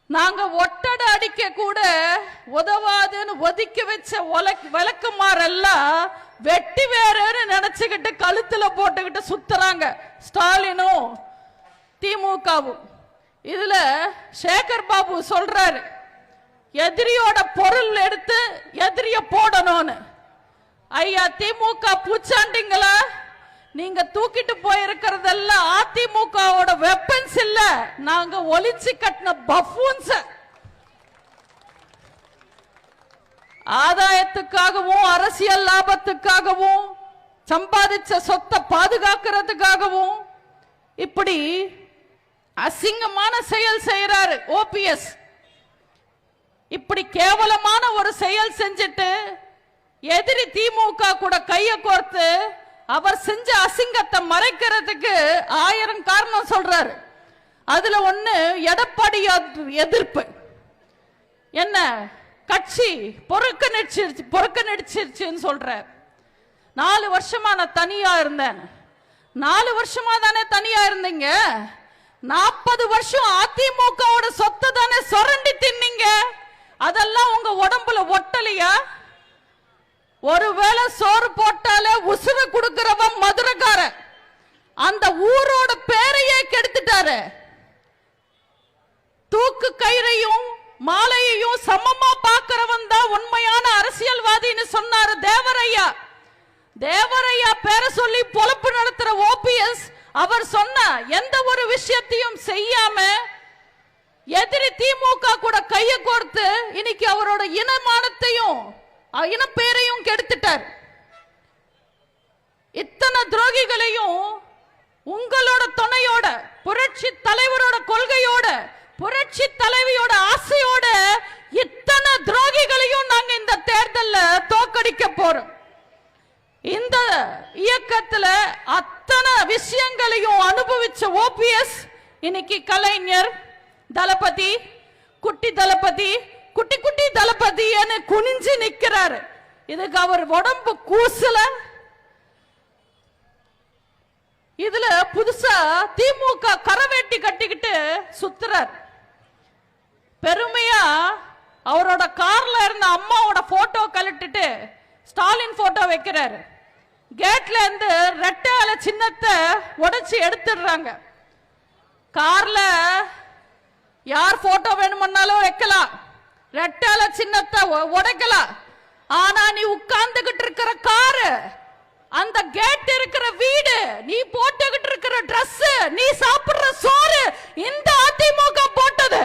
நாங்க ஒட்டட அடிக்க கூட உதவாதுன்னு ஒதுக்கி வச்ச விளக்குமாரெல்லாம் வெட்டி வேறன்னு நினைச்சுக்கிட்டு கழுத்துல போட்டுக்கிட்டு சுத்துறாங்க ஸ்டாலினும் திமுகவும். இதுல சேகர் பாபு சொல்றாரு, எதிரியோட பொருள் எடுத்து எதிரிய போடணும்னு. ஐயா திமுக பூச்சாண்டிங்களா, நீங்க தூக்கிட்டு போயிருக்கிறதெல்லாம் அதிமுகவோட வெப்பன்ஸ் இல்ல, நாங்க ஒளிச்சு கட்டின பஃபூன்ஸ். ஆதாயத்துக்காகவும் அரசியல் லாபத்துக்காகவும் சம்பாதிச்ச சொத்தை பாதுகாக்கிறதுக்காகவும் இப்படி அசிங்கமான செயல் செய்யறாரு ஓபிஎஸ். இப்படி கேவலமான ஒரு செயல் செஞ்சிட்டு எதிரி திமுக கூட கைய கோர்த்து அவர் செஞ்ச அசிங்கத்தை மறைக்கிறதுக்கு 1000 காரணம் சொல்றாரு. அதுல ஒண்ணு எடப்பாடி எதிர்ப்பு. என்ன கட்சி பொறுக்க நடிச்சிருச்சுன்னு சொல்றார். 4 வருஷமா நான் தனியா இருந்தேன். 4 வருஷமா தானே தனியா இருந்தீங்க. 40 வருஷம் அதிமுகவோட சொத்தை தானே சுரண்டி தின்னீங்க. அதெல்லாம் உங்க உடம்புல ஒட்டலையா? ஒருவேளை சோறு போட்டாலே உசுர கொடுக்கிறவன் மதுரைக்கார, அந்த ஊரோட பேரையே கெடுத்துட்டாரு. தூக்கு கயிறையும் மாலையையும் சமமா பார்க்கிறவன் தான் உண்மையான அரசியல்வாதின்னு சொன்னாரு தேவரையா. தேவரையா பேரை சொல்லி பொழப்பு நடத்துற ஓபிஎஸ் அவர் சொன்ன எந்த ஒரு விஷயத்தையும் செய்யாம எதிரி திமுக கூட கைய கோர்த்து இன்னைக்கு அவரோட இனமானத்தையும் இனப்பேரையும் கெடுத்துட்டார். இத்தனை துரோகிகளையும் உங்களோட துணையோட, புரட்சி தலைவரோட கொள்கையோட, புரட்சி தலைவியோட ஆசையோட இத்தனை துரோகிகளையும் நாங்க இந்த தேர்தலில் தோக்கடிக்க போறோம். இந்த இயக்கத்துல அத்தனை விஷயங்களையும் அனுபவிச்ச ஓபிஎஸ் இன்னைக்கு கலைஞர் தளபதி, குட்டி தளபதி, குட்டி குட்டி தளபதின்னு குனிஞ்சு நிக்கிறாரு. இதுக்கு அவர் உடம்பு கூசல. இதுல புதுசா திமுக கரவேட்டி கட்டிக்கிட்டு சுத்துறார். பெருமையா அவரோட கார்ல இருந்த அம்மாவோட போட்டோ கழட்டிட்டு ஸ்டாலின் போட்டோ வைக்கிறாரு. கேட்ல இருந்து ரெட்டை சின்னத்தை உடைச்சு எடுத்துடுறாங்க. கார்ல யார் போட்டோ வேணும்னாலும் வைக்கலாம், ரெட்டை சின்னத்தை உடைக்கலாம். ஆனா நீ உட்கார்ந்துகிட்டு இருக்கிற காரு, அந்த கேட் இருக்கிற வீடு, நீ போட்டுக்கிட்டு இருக்கிற டிரஸ், நீ சாப்பிடுற சோறு இந்த அதிமுக போட்டது.